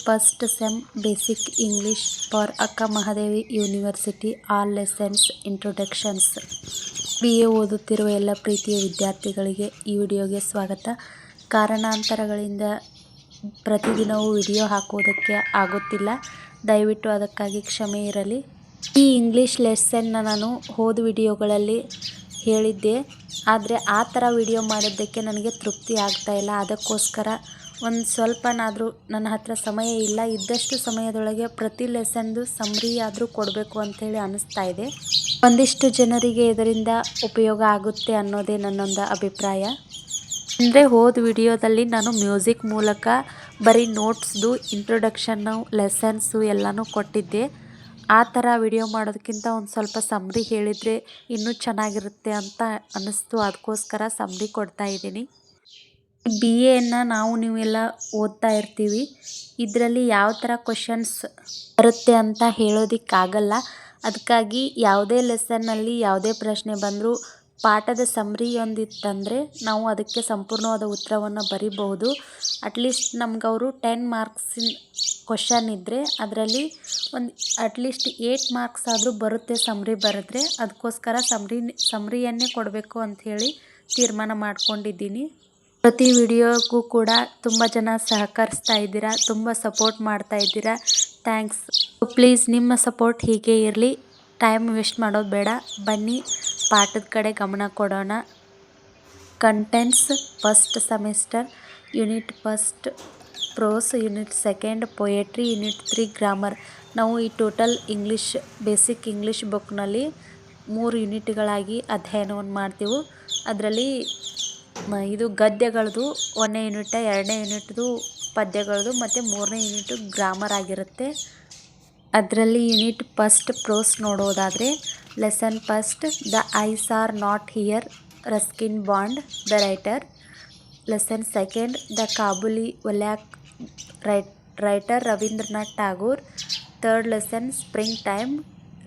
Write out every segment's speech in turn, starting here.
First Sem Basic English for Akka Mahadevi University All Lessons Introductions. BA ಓದುತ್ತಿರುವ ಎಲ್ಲ ಪ್ರೀತಿಯ ವಿದ್ಯಾರ್ಥಿಗಳಿಗೆ ಈ ವಿಡಿಯೋಗೆ ಸ್ವಾಗತ. ಕಾರಣಾಂತರಗಳಿಂದ ಪ್ರತಿದಿನವೂ ವಿಡಿಯೋ ಹಾಕುವುದಕ್ಕೆ ಆಗುತ್ತಿಲ್ಲ, ದಯವಿಟ್ಟು ಅದಕ್ಕಾಗಿ ಕ್ಷಮೆ ಇರಲಿ. ಈ ಇಂಗ್ಲೀಷ್ ಲೆಸನ್ನ ನಾನು ಹೋದ ವಿಡಿಯೋಗಳಲ್ಲಿ ಹೇಳಿದ್ದೆ, ಆದರೆ ಆ ಥರ ವಿಡಿಯೋ ಮಾಡೋದಕ್ಕೆ ನನಗೆ ತೃಪ್ತಿ ಆಗ್ತಾಯಿಲ್ಲ. ಅದಕ್ಕೋಸ್ಕರ ಒಂದು ಸ್ವಲ್ಪನಾದರೂ ನನ್ನ ಹತ್ರ ಸಮಯ ಇಲ್ಲ, ಇದ್ದಷ್ಟು ಸಮಯದೊಳಗೆ ಪ್ರತಿ ಲೆಸನ್ದು ಸಮ್ರಿ ಆದರೂ ಕೊಡಬೇಕು ಅಂಥೇಳಿ ಅನ್ನಿಸ್ತಾ ಇದೆ. ಒಂದಿಷ್ಟು ಜನರಿಗೆ ಇದರಿಂದ ಉಪಯೋಗ ಆಗುತ್ತೆ ಅನ್ನೋದೇ ನನ್ನೊಂದು ಅಭಿಪ್ರಾಯ. ಅಂದರೆ ಹೋದ ವಿಡಿಯೋದಲ್ಲಿ ನಾನು ಮ್ಯೂಸಿಕ್ ಮೂಲಕ ಬರೀ ನೋಟ್ಸ್ದು ಇಂಟ್ರೊಡಕ್ಷನ್ನು ಲೆಸನ್ಸು ಎಲ್ಲನೂ ಕೊಟ್ಟಿದ್ದೆ. ಆ ಥರ ವಿಡಿಯೋ ಮಾಡೋದಕ್ಕಿಂತ ಒಂದು ಸ್ವಲ್ಪ ಸಮ್ರಿ ಹೇಳಿದರೆ ಇನ್ನೂ ಚೆನ್ನಾಗಿರುತ್ತೆ ಅಂತ ಅನ್ನಿಸ್ತು. ಅದಕ್ಕೋಸ್ಕರ ಸಮ್ರಿ ಕೊಡ್ತಾ ಇದ್ದೀನಿ. BAಯನ್ನು ನಾವು ನೀವೆಲ್ಲ ಓದ್ತಾ ಇರ್ತೀವಿ. ಇದರಲ್ಲಿ ಯಾವ ಥರ ಕ್ವಶನ್ಸ್ ಬರುತ್ತೆ ಅಂತ ಹೇಳೋದಕ್ಕಾಗಲ್ಲ. ಅದಕ್ಕಾಗಿ ಯಾವುದೇ ಲೆಸನ್ನಲ್ಲಿ ಯಾವುದೇ ಪ್ರಶ್ನೆ ಬಂದರೂ ಪಾಠದ ಸಮ್ರಿ ಒಂದಿತ್ತಂದರೆ ನಾವು ಅದಕ್ಕೆ ಸಂಪೂರ್ಣವಾದ ಉತ್ತರವನ್ನು ಬರಿಬಹುದು. ಅಟ್ಲೀಸ್ಟ್ ನಮ್ಗವರು 10 ಮಾರ್ಕ್ಸಿನ ಕ್ವಶನ್ ಇದ್ದರೆ ಅದರಲ್ಲಿ ಒಂದು ಅಟ್ಲೀಸ್ಟ್ 8 ಮಾರ್ಕ್ಸ್ ಆದರೂ ಬರುತ್ತೆ ಸಮ್ರಿ ಬರೆದ್ರೆ. ಅದಕ್ಕೋಸ್ಕರ ಸಮ್ರಿಯನ್ನೇ ಕೊಡಬೇಕು ಅಂಥೇಳಿ ತೀರ್ಮಾನ ಮಾಡ್ಕೊಂಡಿದ್ದೀನಿ. ಪ್ರತಿ ವಿಡಿಯೋಗೂ ಕೂಡ ತುಂಬ ಜನ ಸಹಕರಿಸ್ತಾ ಇದ್ದೀರಾ, ತುಂಬ ಸಪೋರ್ಟ್ ಮಾಡ್ತಾ ಇದ್ದೀರಾ. ಥ್ಯಾಂಕ್ಸ್. ಪ್ಲೀಸ್ ನಿಮ್ಮ ಸಪೋರ್ಟ್ ಹೀಗೆ ಇರಲಿ. ಟೈಮ್ ವೇಸ್ಟ್ ಮಾಡೋದು ಬೇಡ, ಬನ್ನಿ ಪಾಠದ ಕಡೆ ಗಮನ ಕೊಡೋಣ. Contents first semester unit first prose, unit second poetry, unit 3 grammar. ನಾವು ಈ ಟೋಟಲ್ ಇಂಗ್ಲೀಷ್ ಬೇಸಿಕ್ ಇಂಗ್ಲೀಷ್ ಬುಕ್ನಲ್ಲಿ 3 ಯೂನಿಟ್ಗಳಾಗಿ ಅಧ್ಯಯನವನ್ನು ಮಾಡ್ತೀವಿ. ಅದರಲ್ಲಿ ಇದು ಗದ್ಯಗಳದು 1ನೇ ಯೂನಿಟ್, 2ನೇ ಯೂನಿಟ್ದು ಪದ್ಯಗಳದು ಮತ್ತು 3ನೇ ಯೂನಿಟು ಗ್ರಾಮರ್ ಆಗಿರುತ್ತೆ. ಅದರಲ್ಲಿ ಯೂನಿಟ್ ಫಸ್ಟ್ ಪ್ರೋಸ್ ನೋಡೋದಾದರೆ lesson first the eyes are not here Ruskin Bond the writer. Lesson second the Kabuliwala writer Rabindranath Tagore. Third lesson spring time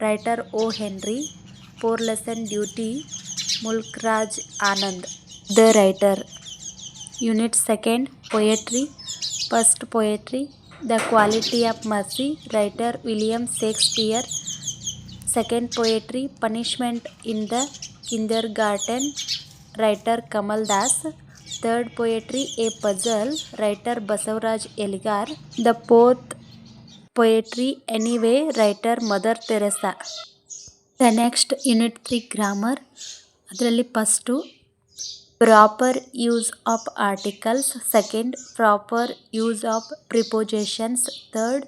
writer O. Henry. Fourth lesson duty Mulkraj Anand the writer. Unit 2 poetry. First poetry the quality of mercy writer William Shakespeare. Second poetry punishment in the kindergarten writer Kamal Das. Third poetry a puzzle writer Basavaraj Eligar. The fourth poetry anyway writer Mother Teresa. The next unit 3 grammar. ಅದರಲ್ಲಿ first proper use of articles, second proper use of prepositions, third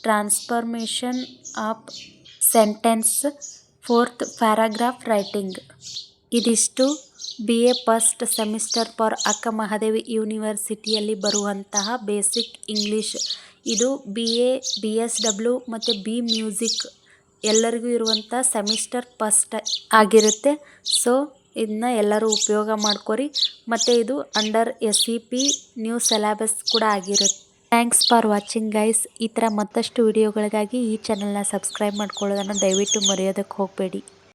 transformation of sentence, fourth paragraph writing. ಇದಿಷ್ಟು BA first semester for ಅಕ್ಕ ಮಹಾದೇವಿ ಯೂನಿವರ್ಸಿಟಿಯಲ್ಲಿ ಬರುವಂತಹ basic English. ಇದು BA, BSW ಮತ್ತು B music ಎಲ್ಲರಿಗೂ ಇರುವಂಥ semester first ಆಗಿರುತ್ತೆ. So ಇದನ್ನ ಎಲ್ಲರೂ ಉಪಯೋಗ ಮಾಡ್ಕೊರಿ. ಮತ್ತು ಇದು ಅಂಡರ್ SEP ನ್ಯೂ ಸಿಲೆಬಸ್ ಕೂಡ ಆಗಿರುತ್ತೆ. Thanks for watching guys. ಈ ಥರ ಮತ್ತಷ್ಟು ವಿಡಿಯೋಗಳಿಗಾಗಿ ಈ ಚಾನಲ್ನ ಸಬ್ಸ್ಕ್ರೈಬ್ ಮಾಡ್ಕೊಳ್ಳೋದನ್ನು ದಯವಿಟ್ಟು ಮರೆಯೋದಕ್ಕೆ ಹೋಗಬೇಡಿ.